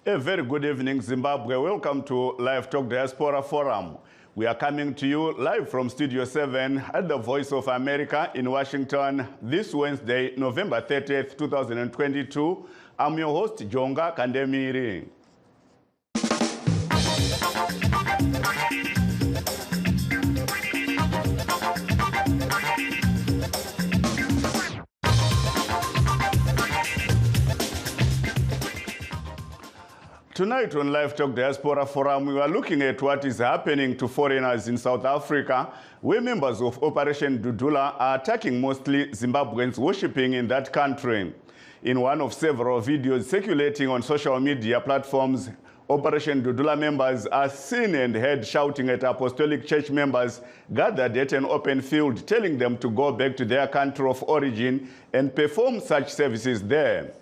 A very good evening, Zimbabwe. Welcome to Livetalk Diaspora Forum. We are coming to you live from Studio 7 at the Voice of America in Washington this Wednesday, November 30th, 2022. I'm your host, Jonga Kandemiri. Tonight on Livetalk Diaspora Forum, we are looking at what is happening to foreigners in South Africa, where members of Operation Dudula are attacking mostly Zimbabweans worshipping in that country. In one of several videos circulating on social media platforms, Operation Dudula members are seen and heard shouting at apostolic church members gathered at an open field, telling them to go back to their country of origin and perform such services there.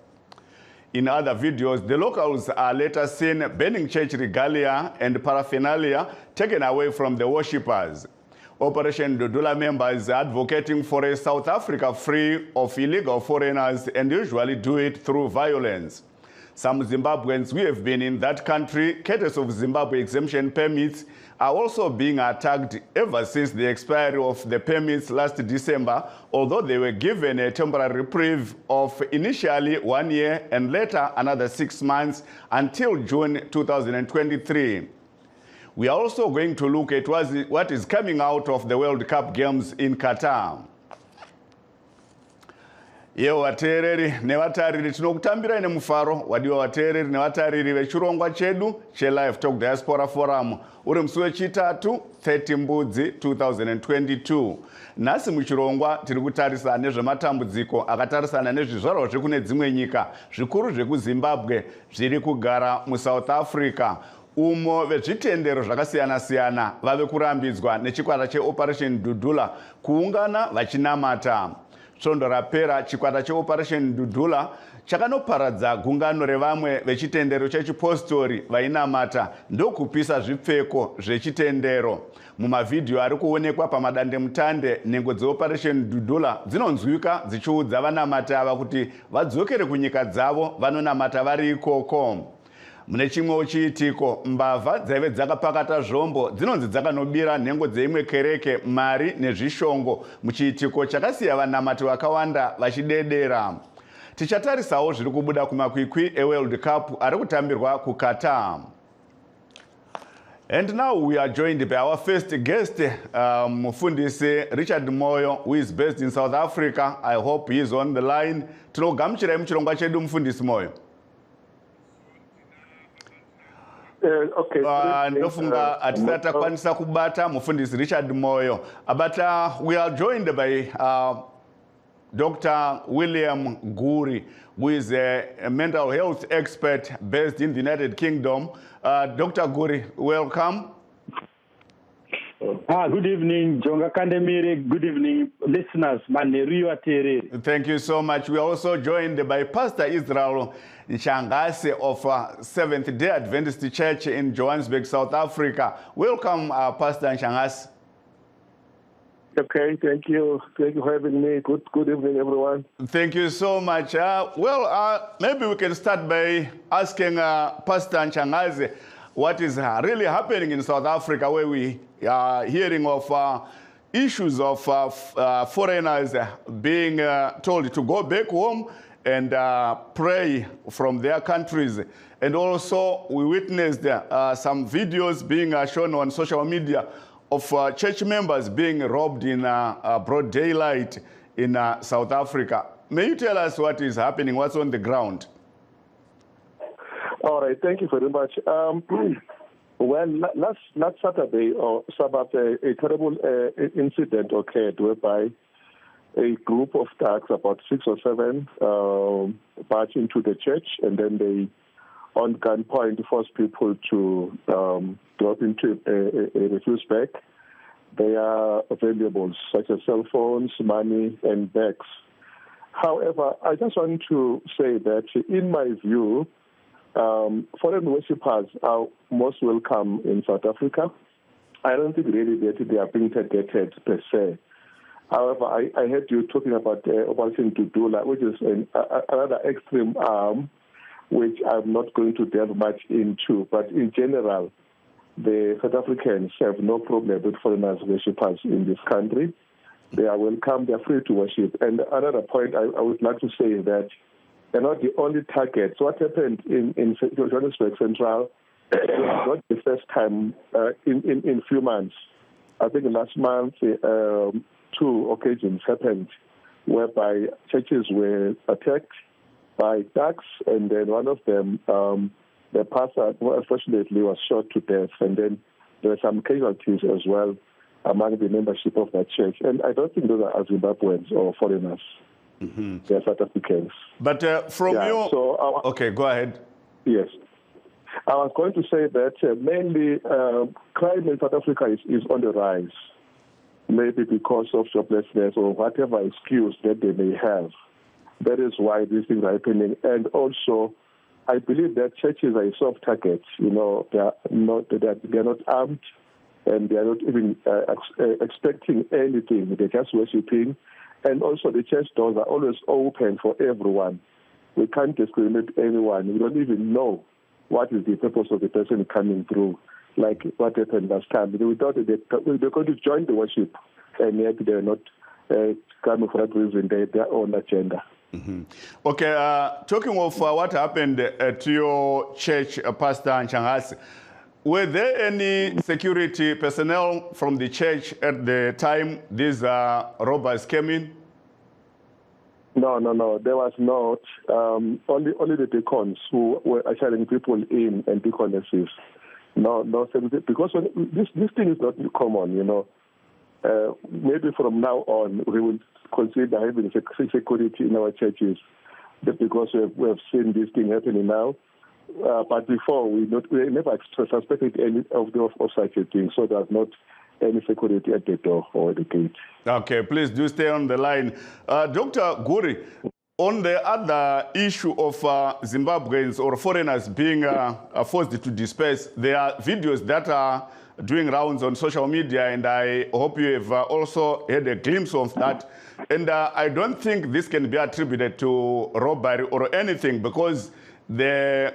In other videos, the locals are later seen burning church regalia and paraphernalia taken away from the worshippers. Operation Dudula members are advocating for a South Africa free of illegal foreigners and usually do it through violence. Some Zimbabweans who have been in that country, courtesy of Zimbabwe exemption permits, are also being attacked ever since the expiry of the permits last December, although they were given a temporary reprieve of initially 1 year and later another 6 months until June 2023. We are also going to look at what is coming out of the World Cup games in Qatar. Yewo vateereri nevatariri tinokutambirai nemufaro wadiwa vateereri nevatariri vechirongwa chedu cheLivetalk Diaspora Forum uri musi wechitatu 30 Mbudzi 2022. Nhasi muchirongwa tiri kutarisa nezvematambudziko akatarisana nezvizvarwa zvekune dzimwe nyika zvikuru zvekuZimbabwe zviri kugara muSouth Africa, umo vezvitendero zvakasiyana-siyana vave kurambidzwa nechikwata cheOperation Dudula kuungana vachinamata. Svondo rapera chikwata cheOperation Dudula chakanoparadza gungano revamwe vechitendero chechipostori vainamata ndokupisa zvipfeko zvechitendero. Mumavhidhiyo ari kuonekwa pamadandemutande, nhengo dzeOperation Dudula dzinonzwika dzichiudza vanamata ava kuti vadzokere kunyika dzavo vanonamata vari ikoko. Mune chimwewo chiitiko, mbavha dzaive dzakapakata zvombo dzinonzi dzakanobira nhengo dzeimwe kereke mari nezvishongo muchiitiko chakasiya vanamati vakawanda vachidedera. Tichatarisawo zviri kubuda kumakwikwi eWorld Cup ari kutambirwa kuQatar. And now we are joined by our first guest, Mufundisi Richard Moyo, who is based in South Africa. I hope he is on the line. Tinogamuchirai muchirongwa chedu Mufundisi Moyo. Okay. Ndofunga atisata kwanisa kubata Mufundisi Richard Moyo. But we are joined by Dr. William Guri, who is a mental health expert based in the United Kingdom. Dr. Guri, welcome. Good evening, Jonga Kandemiri. Good evening, listeners. Thank you so much. We are also joined by Pastor Israel Nshangase of Seventh-day Adventist Church in Johannesburg, South Africa. Welcome, Pastor Nshangase. Okay, thank you. Thank you for having me. Good evening, everyone. Thank you so much. Maybe we can start by asking Pastor Nshangase what is really happening in South Africa, where we are hearing of issues of foreigners being told to go back home and pray from their countries. And also we witnessed some videos being shown on social media of church members being robbed in broad daylight in South Africa. May you tell us what is happening, what's on the ground? All right, thank you very much. Well, last Saturday or Sabbath, a terrible incident occurred whereby a group of thugs, about 6 or 7, marched into the church, and then they, on gunpoint, forced people to drop into a refuse bag their valuables, such as cell phones, money, and bags. However, I just want to say that, in my view, foreign worshippers are most welcome in South Africa. I don't think really that they are being targeted per se. However, I heard you talking about Operation Dudula, which is another extreme arm which I'm not going to delve much into. But in general, the South Africans have no problem with foreigners worshippers in this country. They are welcome, they are free to worship. And another point I would like to say is that they're not the only targets. What happened in Johannesburg Central was not the first time in few months. I think last month, 2 occasions happened whereby churches were attacked by thugs, and then one of them, the pastor, unfortunately, was shot to death, and then there were some casualties as well among the membership of that church. And I don't think those are Zimbabweans or foreigners. Mm-hmm. They're South Africans. But from you... okay, go ahead. Yes. I was going to say that mainly crime in South Africa is on the rise, maybe because of joblessness or whatever excuse that they may have. That is why these things are happening. And also, I believe that churches are a soft target. You know, they are not armed, and they are not even expecting anything. They're just worshiping. And also, the church doors are always open for everyone. We can't discriminate anyone. We don't even know what is the purpose of the person coming through, like what happened last time. We thought they're going to join the worship, and yet they're not coming for that reason. Their own agenda. Mm-hmm. Okay, talking of what happened to your church, Pastor Nchangazi, were there any security personnel from the church at the time these robbers came in? No. There was not. Only the deacons who were ushering people in and deaconesses. No, because this thing is not common, you know. Maybe from now on we will consider having security in our churches, because we have seen this thing happening now. But before we never suspected any of such a thing, so there's not any security at the door or at the gate. Okay, please do stay on the line. Dr. Guri, on the other issue of Zimbabweans or foreigners being forced to disperse, there are videos that are doing rounds on social media, and I hope you have also had a glimpse of that. And I don't think this can be attributed to robbery or anything, because the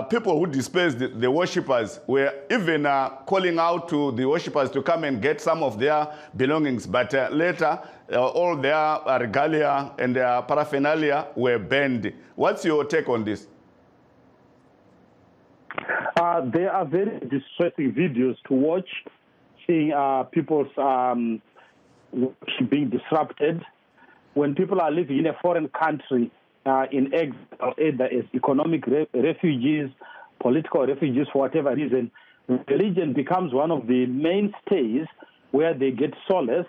people who dispersed the worshippers were even calling out to the worshippers to come and get some of their belongings. But later, all their regalia and their paraphernalia were banned. What's your take on this? There are very distressing videos to watch, seeing people's being disrupted. When people are living in a foreign country, in exile, either as economic refugees, political refugees, for whatever reason, religion becomes one of the mainstays where they get solace.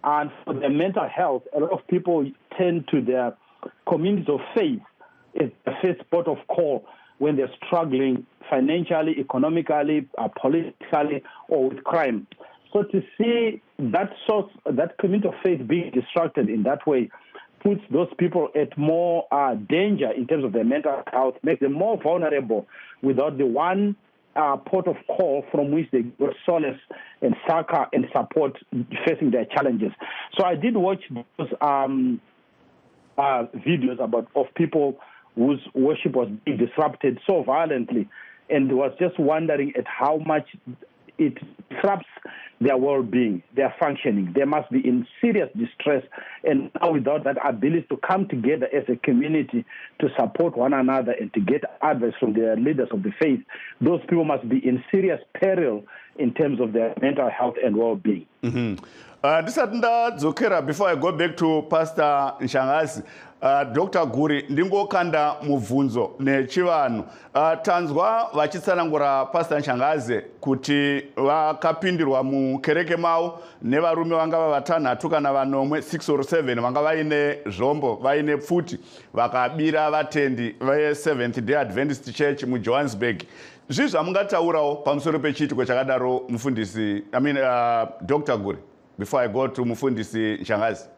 And for their mental health, a lot of people turn to their communities of faith as the first port of call when they're struggling financially, economically, politically, or with crime. So to see that community of faith being distracted in that way puts those people at more danger in terms of their mental health, makes them more vulnerable without the one port of call from which they get solace and succor and support facing their challenges. So I did watch those videos of people whose worship was being disrupted so violently, and was just wondering at how much it disrupts their well-being, their functioning. They must be in serious distress, and now without that ability to come together as a community to support one another and to get advice from their leaders of the faith, those people must be in serious peril in terms of their mental health and well-being. Mm-hmm. Before I go back to Pastor Nchangazi, Dr. Guri, ndingokanda mubvunzo nechivanhu. Tanzwa vachitsanangura Pastor Nchangazi kuti vakapindirwa mukereke mavo nevarume vanga vatanhatu kana vanomwe 6 or 7 vanga vaine zvombo, vaine pfuti, vakabira vatendi ve-Seventh Day Adventist Church muJohannesburg. Zvii zvamungataurawo pamusoro pechiitiko chakadaro, mufundisi, Dr. Guri, before I go to mufundisi Nchangazi?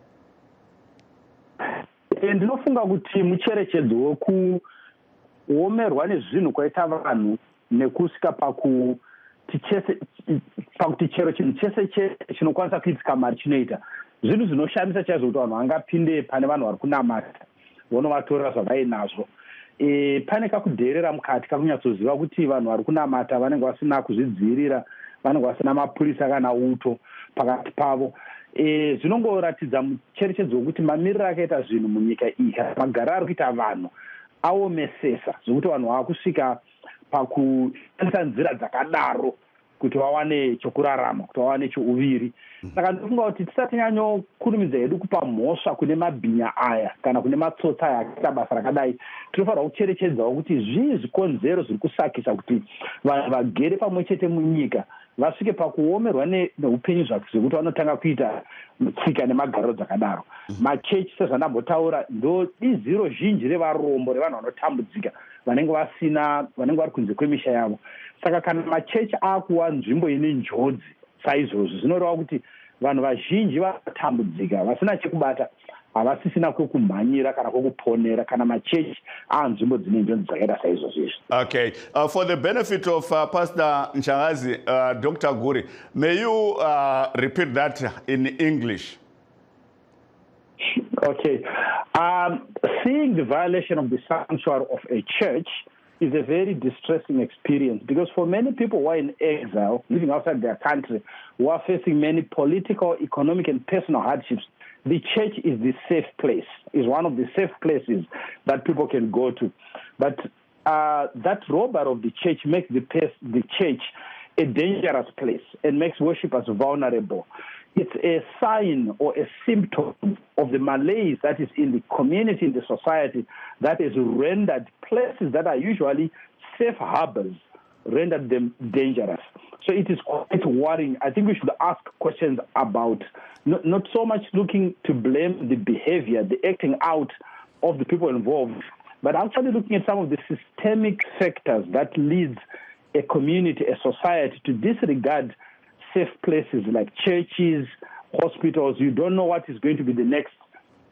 Ndinofunga kuti mucherechedzo wekuomerwa nezvinhu kwaita vanhu nekusvika pakuti chero chinhu chese chinokwanisa kuitika mari chinoita zvinhu zvinoshamisa chaizvo kuti vanhu vangapinde pane vanhu vari kunamata vonovatorera zvavainazvo. pane kakudherera mukati kakunyatsoziva kuti vanhu vari kunamata vanenge vasina kuzvidzivirira, vanenge vasina mapurisa kana uto pakati pavo. Zvinongoratidza mucherechedzo wekuti mamiriro akaita zvinhu munyika iyi kana magariro ari kuita vanhu aomesesa zvokuti vanhu vakusvika pakushandisa nzira dzakadaro kuti vawane chokurarama, kuti vawane chouviri. Saka ndofunga kuti tisati nyanyokurumidza hedu kupa mhosva kune mabhinya aya kana kune matsotsa aya akaita basa rakadai, tinofanira kucherechedzawo kuti zvii zvikonzero zviri kusakisa kuti vanhu vagere pamwe chete munyika vasvike pakuomerwa neupenyu zvekuti vanotanga kuita tsika nemagariro dzakadaro. Machechi sezvandambotaura ndo diziro zhinji revarombo revanhu vanotambudzika vanenge vari kunze kwemisha yavo. Saka kana machechi akuwa nzvimbo ine njodzi saizvozvo zvinoreva kuti vanhu vazhinji vanotambudzika, vasina chekubata, havasisina kwekumhanyira kana kwekuponera kana machechi nzvimbo dzine njodzi dzakaita saizvozvo izvi. Okay. For the benefit of Pastor Nchangazi, Dr. Guri, may you repeat that in English? Okay. Seeing the violation of the sanctuary of a church is a very distressing experience because for many people who are in exile, living outside their country, who are facing many political, economic, and personal hardships, the church is the safe place, is one of the safe places that people can go to. But that robbery of the church makes the church a dangerous place and makes worshippers vulnerable. It's a sign or a symptom of the malaise that is in the community, in the society, that has rendered places that are usually safe harbors, rendered them dangerous. So it is quite worrying. I think we should ask questions about, not so much looking to blame the behavior, the acting out of the people involved, but actually looking at some of the systemic factors that leads a community, a society to disregard safe places like churches, hospitals. You don't know what is going to be the next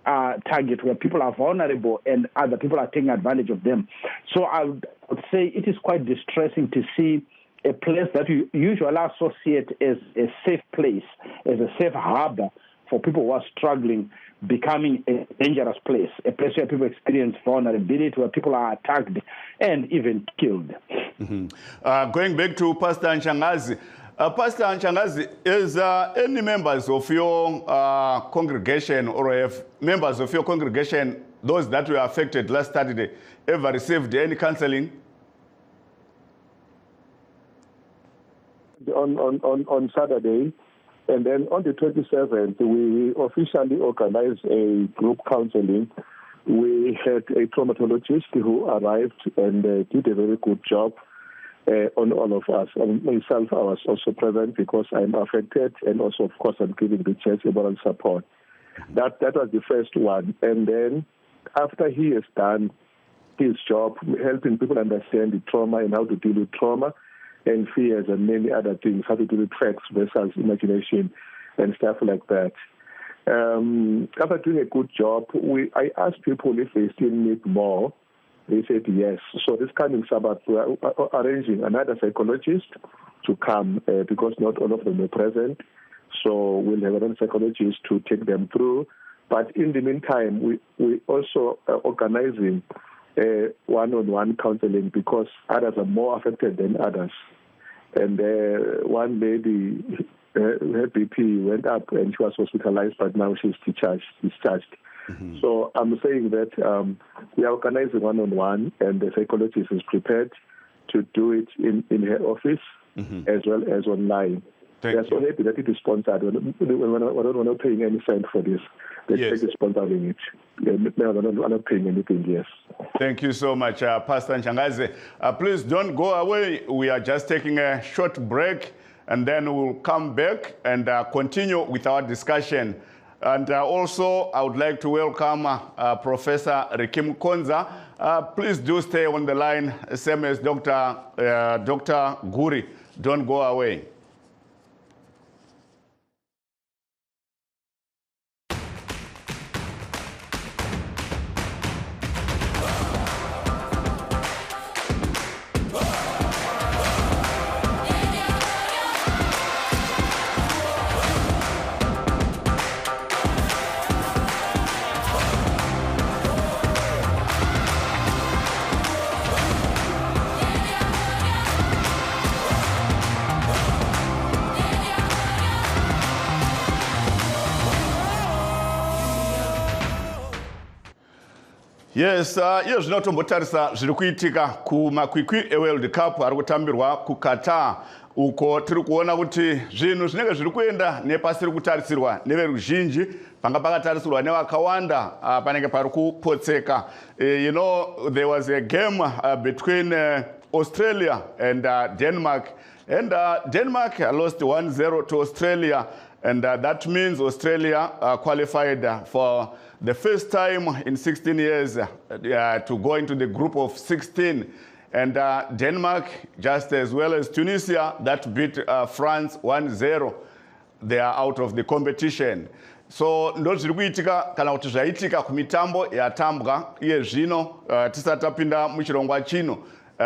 target where people are vulnerable and other people are taking advantage of them. So I would say it is quite distressing to see a place that we usually associate as a safe place, as a safe harbor for people who are struggling, becoming a dangerous place, a place where people experience vulnerability, where people are attacked and even killed. Going back to Pastor Nchangazi, Pastor Nchangazi, is any members of your congregation or have members of your congregation, those that were affected last Saturday, ever received any counseling? On Saturday, and then on the 27th, we officially organized a group counseling. We had a traumatologist who arrived and did a very good job on all of us. And myself, I was also present because I'm affected, and also, of course, I'm giving the church a moral support. That was the first one. And then after he has done his job, helping people understand the trauma and how to deal with trauma and fears and many other things, how to deal with facts versus imagination and stuff like that. After doing a good job, I asked people if they still need more. They said yes. So this coming Sabbath, we are arranging another psychologist to come because not all of them were present. So we'll have another psychologist to take them through. But in the meantime, we also are organizing one-on-one counseling because others are more affected than others. And one lady, her BP went up and she was hospitalized, but now she's discharged. So I'm saying that we are organizing one-on-one, and the psychologist is prepared to do it in her office as well as online. We are so happy that it is sponsored. We're not paying any cent for this. The church is sponsoring it. We're not paying anything, yes. Thank you so much, Pastor Nchangazi. Please don't go away. We are just taking a short break, and then we'll come back and continue with our discussion. And also, I would like to welcome Professor Rikim Konza. Please do stay on the line, same as Dr. Guri. Don't go away. Yes, iyo zvinotombotarisa zviri kuitika kumakwikwi eWorld Cup ari kutambirwa kuQatar, uko tiri kuona kuti zvinhu zvinenge zviri kuenda nepasi riri kutarisirwa neveruzhinji, panga pakatarisirwa nevakawanda panenge pari kupotseka. You know, there was a game between Australia and Denmark, and Denmark lost 1-0 to Australia, and that means Australia qualified for the first time in 16 years to go into the group of 16. And Denmark, just as well as Tunisia, that beat France 1-0. They are out of the competition. So ndo zviri kuitika kana kuti zvaitika kumitambo yatambwa iye zvino tisati tapinda muchirongwa chino.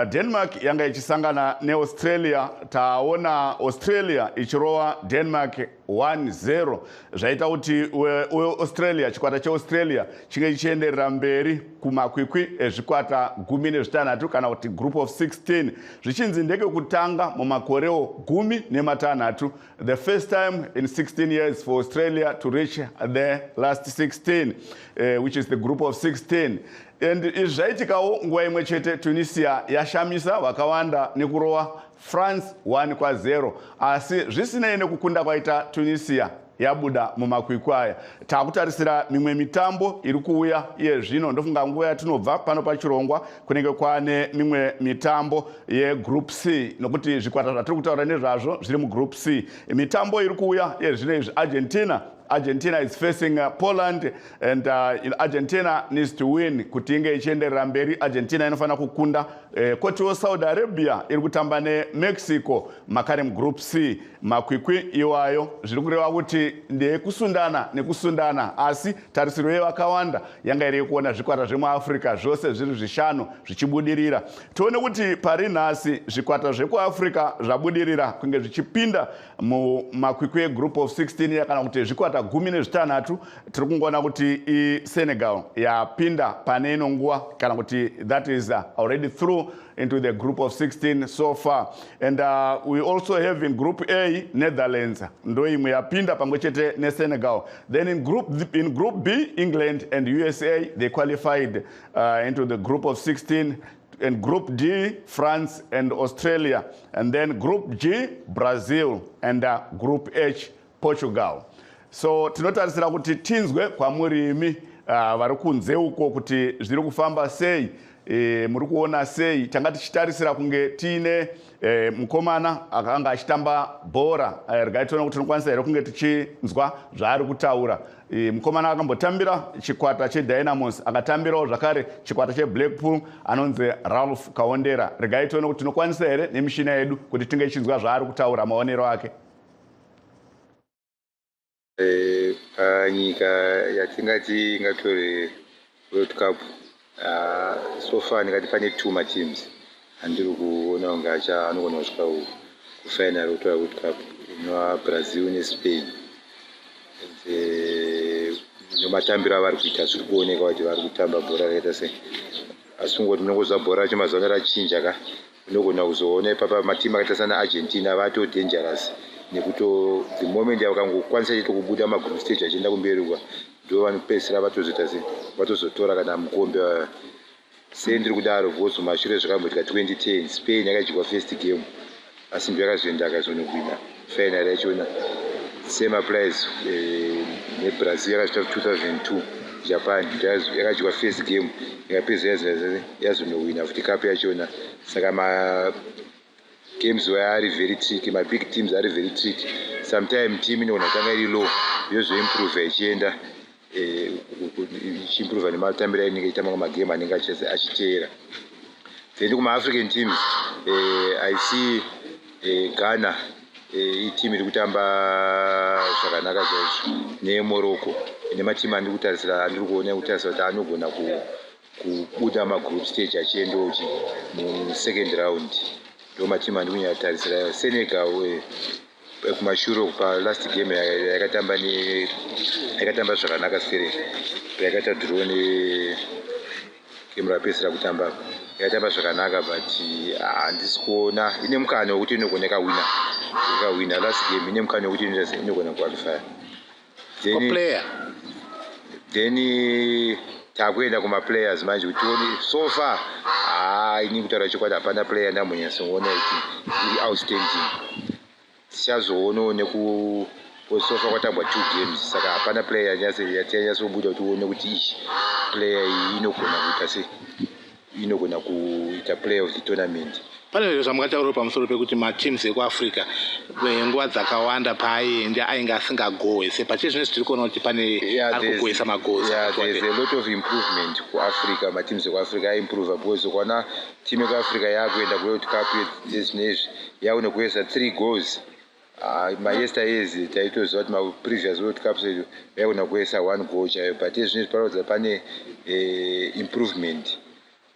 Denmark yanga ichisangana neAustralia, taona Australia ichirova Denmark 1-0. Zvaita kuti Australia, chikwata cheAustralia chinge chichienderera mberi kumakwikwi ezvikwata 16 kana kuti group of 16. Zvichinzi ndeke kutanga mumakoreo 16. The first time in 16 years for Australia to reach the last 16, which is the group of 16. And izvaitikawo nguva imwe chete Tunisia yashamisa vakawanda nekurova France 1-0, asi zvisinei nekukunda kwaita Tunisia yabuda mumakwikwi aya. Takutarisira mimwe mitambo iri kuuya iye zvino. Ndofunga nguva yatinobva pano pachirongwa kunenge kwane mimwe mitambo yeGroup C, nokuti zvikwata zvatiri kutaura nezvazvo zviri muGroup C. Mitambo iri kuuya iye zvino izvi Argentina is facing Poland, and Argentina needs to win kuti inge ichienderera mberi. Argentina inofana kukunda. Kotiwo Saudi Arabia iri kutamba neMexico makare muGroup C. Makwikwi iwayo zviri kureva kuti ndekusundana nekusundana, asi tarisiro yevakawanda yanga iri kuona zvikwata zvemuAfrica zvose zviri zvishanu zvichibudirira. Tione kuti pari nhasi zvikwata zvekuAfrica zvabudirira kunge zvichipinda mumakwikwi eGroup of 16 kana kuti zvikwata 16. Tiri kungoona kuti iSenegal yapinda pane ino nguva, kana kuti that is already through into the group of 16 so far. And we also have in Group A Netherlands, ndo imwe yapinda pamwe chete neSenegal. Then in Group B, England and USA, they qualified into the group of 16. And Group D, France and Australia. And then Group G, Brazil, and Group H, Portugal. So tinotarisira kuti tinzwe kwamurimi vari kunze uko kuti zviri kufamba sei, muri kuona sei. Tanga tichitarisira kunge tiine mukomana akanga achitamba bhora, regai tione kuti tinokwanisa here kunge tichinzwa zvaari kutaura. Mukomana akambotambira chikwata cheDynamos, akatambirawo zvakare chikwata cheBlackpool, anonzi Ralph Kaondera. Regai tione kuti tinokwanisa here nemishina yedu kuti tinge tichinzwa zvaari kutaura, maonero ake. Nyika yatingati ingatore World Cup, so far ndingati pane 2 teams andiri kuona kunge anogona kusvika kufinal kutora World Cup, inova Brazil neSpain. Nematambiro avari kuita zviri kuoneka kuti vari kutamba bhora rakaita sei. Asi kungoti munongozva bhora racho mazuva ano rachinja ka, unogona kuzoona ipapa matimu akaita sana Argentina vato dangerous, nekuto the moment vakangokwanisa chete kubuda magroup stage achienda kumberi kwa ndo vanopedzisira vatozoita sei, vatozotora kana mukombe. Sei ndiri kudaro because mumashure zvakamboitika 2010 Spain yakadyiwa first game, asi ndo yakazoenda akazonogwina final yachona. Same applies neBrazil yakasvika 2002 Japan yakadyiwa first game, ikapedza yazonogwina futi cup yachona. Saka games were very tricky, my big teams are very tricky. Sometimes team inogona kutanga iri low yozoimprove ichienda ichiimprove nematambiro inenge ichitamba magame anenge achiteera. Then kuma-African teams I see Ghana team iri kutamba zvakanaka chaizvo neMorocco, nematimu andiri kutarisira, andiri kuona kutarisira kuti anogona kubuda magroup stage achiendawo musecond round. Ndo matimu andiri kunyatarisira. Senegal kumashure palast game yakatamba zvakanaka sere, yakaita draw negame rapedzisira kutamba, yakatamba zvakanaka, but handisi kuona ine mukana wekuti inogona ikawina last game, ine mukana wekuti inogona qualify. Then takuenda kumaplayers manje kuti tione so far ini kutaura chokwadi hapana player ndamunyatsoona kuti iri outstanding. Tichazoonawo sofa kwatambwa 2 games saka hapana player yatanyatsobuda kuti uone kuti ishi player iyi inogona kuita player of the tournament. Pane zviro zvamungataura pamusoro pekuti mateams ekuafrica nguva dzakawanda paaende ainge asingagohwese pachii zvino tiri kuona kuti pane ari kugohwesa magoals. There's a lot of improvement kuafrica. Mateams ekuafrica aimprove because ukona team ekuafrica yakuenda kuworld cup zvinezvi yaone kugohwesa 3 goals. Yesterdays taitoziva kuti maprevious world cups yaigona kugohwesa 1 goal chaiyo, but zvinezvi parokuti pane improvement.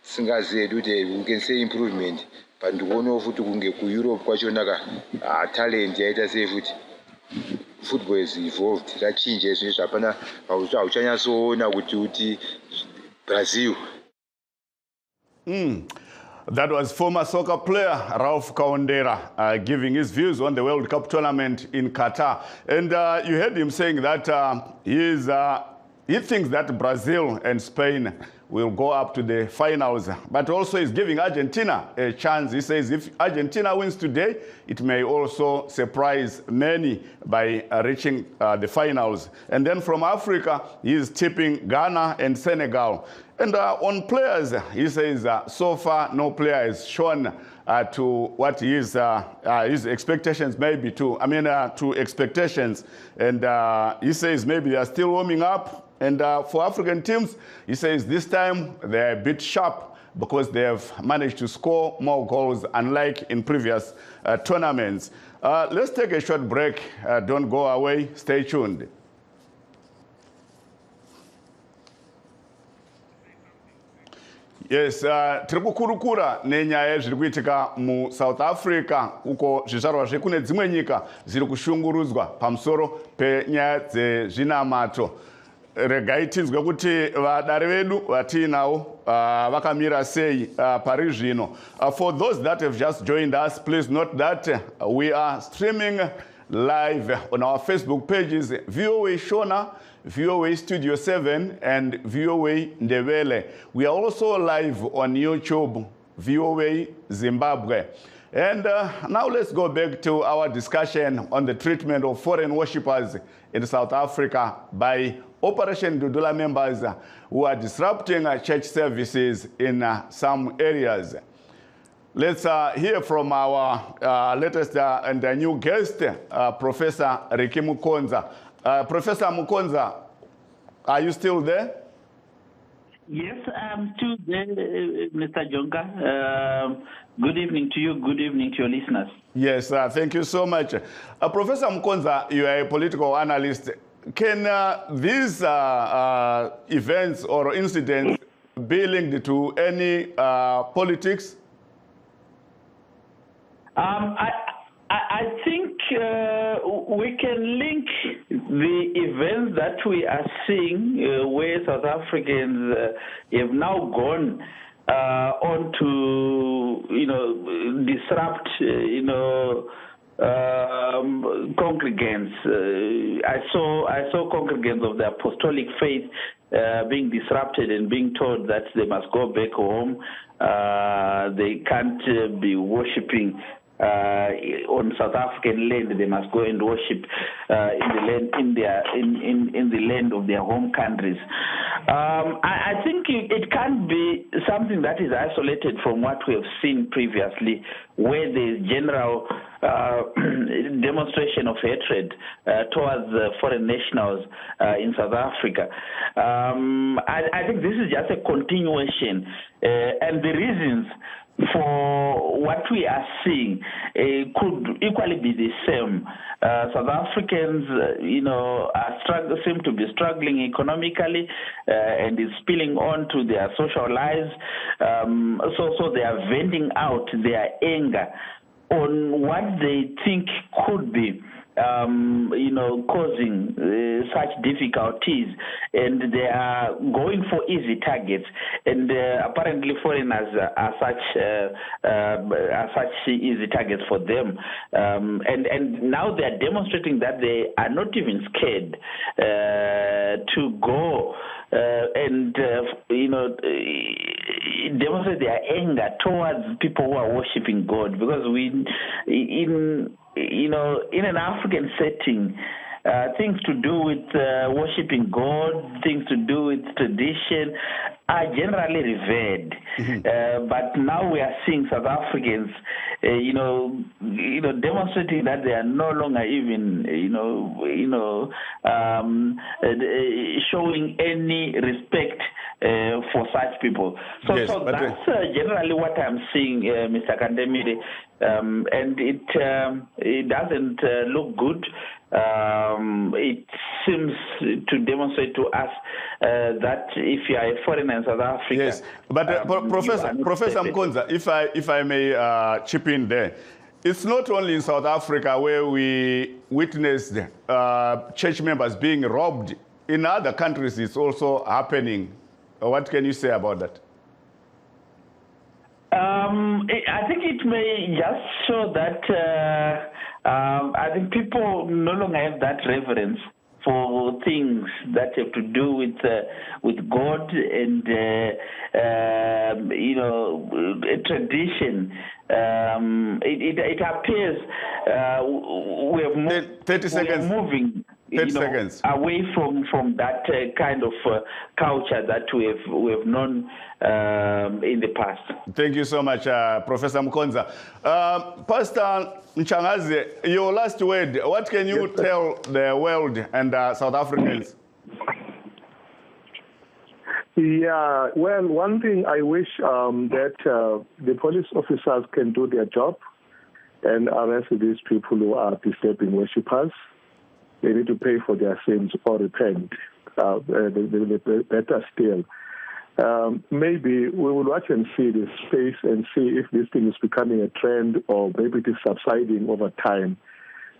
Singazivi kuti we can say improvement, but ndikuonawo futi kunge kueurope kwachonaka talent yaita sei futi football is evolved, rachinja zvinezvi hapana hauchanyatsoona kuti Brazil. That was former soccer player Ralph Kaondera giving his views on the World Cup tournament in Qatar. And you heard him saying that he thinks that Brazil and Spain will go up to the finals, but also he's giving Argentina a chance. He says if Argentina wins today, it may also surprise many by reaching the finals. And then from Africa, he's tipping Ghana and Senegal. And on players, he says so far no player has shown to what his expectations may be to. To expectations. And he says maybe they are still warming up. And for African teams, he says this time they're a bit sharp because they have managed to score more goals, unlike in previous tournaments. Let's take a short break. Don't go away. Stay tuned. Yes, tiri kukurukura nenyaya zviri kuitika mu South Africa uko zvizvarwa zvekune dzimwe nyika zviri kushungurudzwa pamusoro penyaya dzezvinamato. Regai tinzwe kuti vadare vedu vatiinawo vakamira sei pari zvino. For those that have just joined us, please note that we are streaming live on our Facebook pages, VOA Shona, VOA Studio 7, and VOA Ndebele. We are also live on YouTube, VOA Zimbabwe. And now let's go back to our discussion on the treatment of foreign worshippers in South Africa by Operation Dudula members who are disrupting church services in some areas. Let's hear from our latest and new guest, Professor Ricky Mukonza. Professor Mukonza, are you still there? Yes, I'm still there, Mr. Jonka. Good evening to you. Good evening to your listeners. Yes, thank you so much. Professor Mukonza, you are a political analyst. Can these events or incidents be linked to any politics? I think we can link the events that we are seeing where South Africans have now gone on to, disrupt, congregants. I saw congregants of the apostolic faith being disrupted and being told that they must go back home. They can't be worshiping on South African land. They must go and worship in the land of their home countries. I think it can't be something that is isolated from what we have seen previously, where there is general demonstration of hatred towards foreign nationals in South Africa. I think this is just a continuation, and the reasons for what we are seeing could equally be the same. South Africans, seem to be struggling economically, and it's spilling on to their social lives. So they are venting out their anger on what they think could be causing such difficulties, and they are going for easy targets. And apparently, foreigners are such easy targets for them. And now they are demonstrating that they are not even scared to go and demonstrate their anger towards people who are worshiping God, because in an African setting, things to do with worshiping God, things to do with tradition are generally revered. But now we are seeing South Africans, demonstrating that they are no longer even, showing any respect for such people. So that's generally what I'm seeing, Mr. Kandemire, and it doesn't look good. It seems to demonstrate to us that if you are a foreigner in South Africa... Yes, but Professor Mkonza, if I may chip in there, it's not only in South Africa where we witnessed church members being robbed. In other countries, it's also happening. What can you say about that? I think it may just show that I think people no longer have that reverence for things that have to do with God and tradition. It appears we have moved. 30 seconds. We are moving. 30 seconds. Away from that kind of culture that we have known in the past. Thank you so much, Professor Mkonza. Pastor Nchangazi, your last word. What can you tell the world and South Africans? Yeah, well, one thing I wish that the police officers can do their job and arrest these people who are disturbing worshippers. They need to pay for their sins or repent. Better still. Maybe we will watch and see this space and see if this thing is becoming a trend or maybe it is subsiding over time.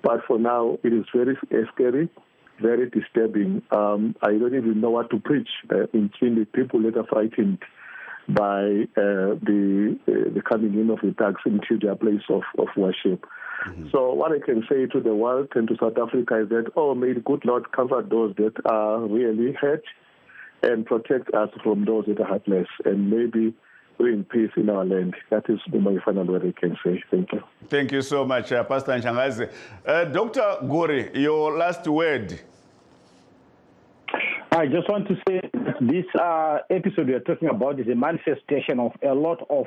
But for now, it is very scary, very disturbing. I don't even know what to preach in the people that are frightened by the coming in of the thugs into their place of worship. So what I can say to the world and to South Africa is that, may the good Lord comfort those that are really hurt and protect us from those that are heartless, and maybe bring peace in our land. That is my final word I can say. Thank you. Thank you so much, Pastor Nchangazi. Dr. Gori, your last word. I just want to say that this episode we are talking about is a manifestation of a lot of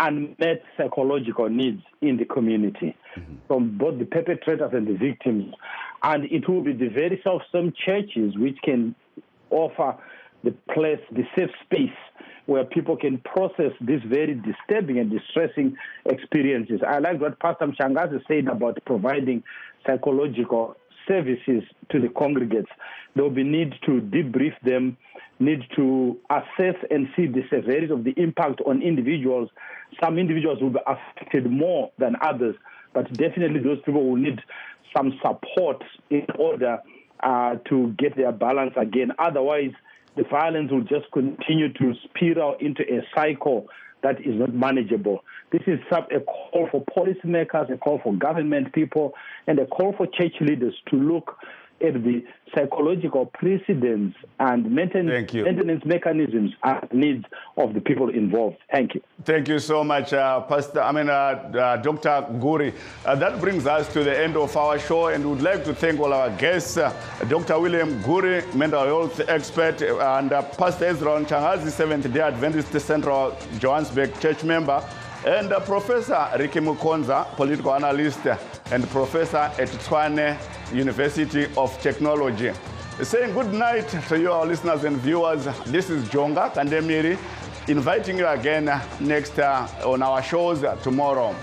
unmet psychological needs in the community from both the perpetrators and the victims. And it will be the very self-same churches which can offer the place, the safe space where people can process these very disturbing and distressing experiences. I like what Pastor Nchangazi said about providing psychological services to the congregates. There will be need to debrief them, need to assess and see the severity of the impact on individuals. Some individuals will be affected more than others, but definitely those people will need some support in order to get their balance again. Otherwise, the violence will just continue to spiral into a cycle that is not manageable. This is a call for policymakers, a call for government people, and a call for church leaders to look at the psychological precedents and maintenance mechanisms and needs of the people involved. Thank you. Thank you so much, Dr. Guri. That brings us to the end of our show, and we would like to thank all our guests, Dr. William Guri, mental health expert, and Pastor Ezra Nchangazi, Seventh-day Adventist Central Johannesburg church member, and Professor Ricky Mukonza, political analyst, and professor at Tshwane University of Technology. Saying good night to you, our listeners and viewers. This is Jonga Kandemiri, inviting you again next on our shows tomorrow.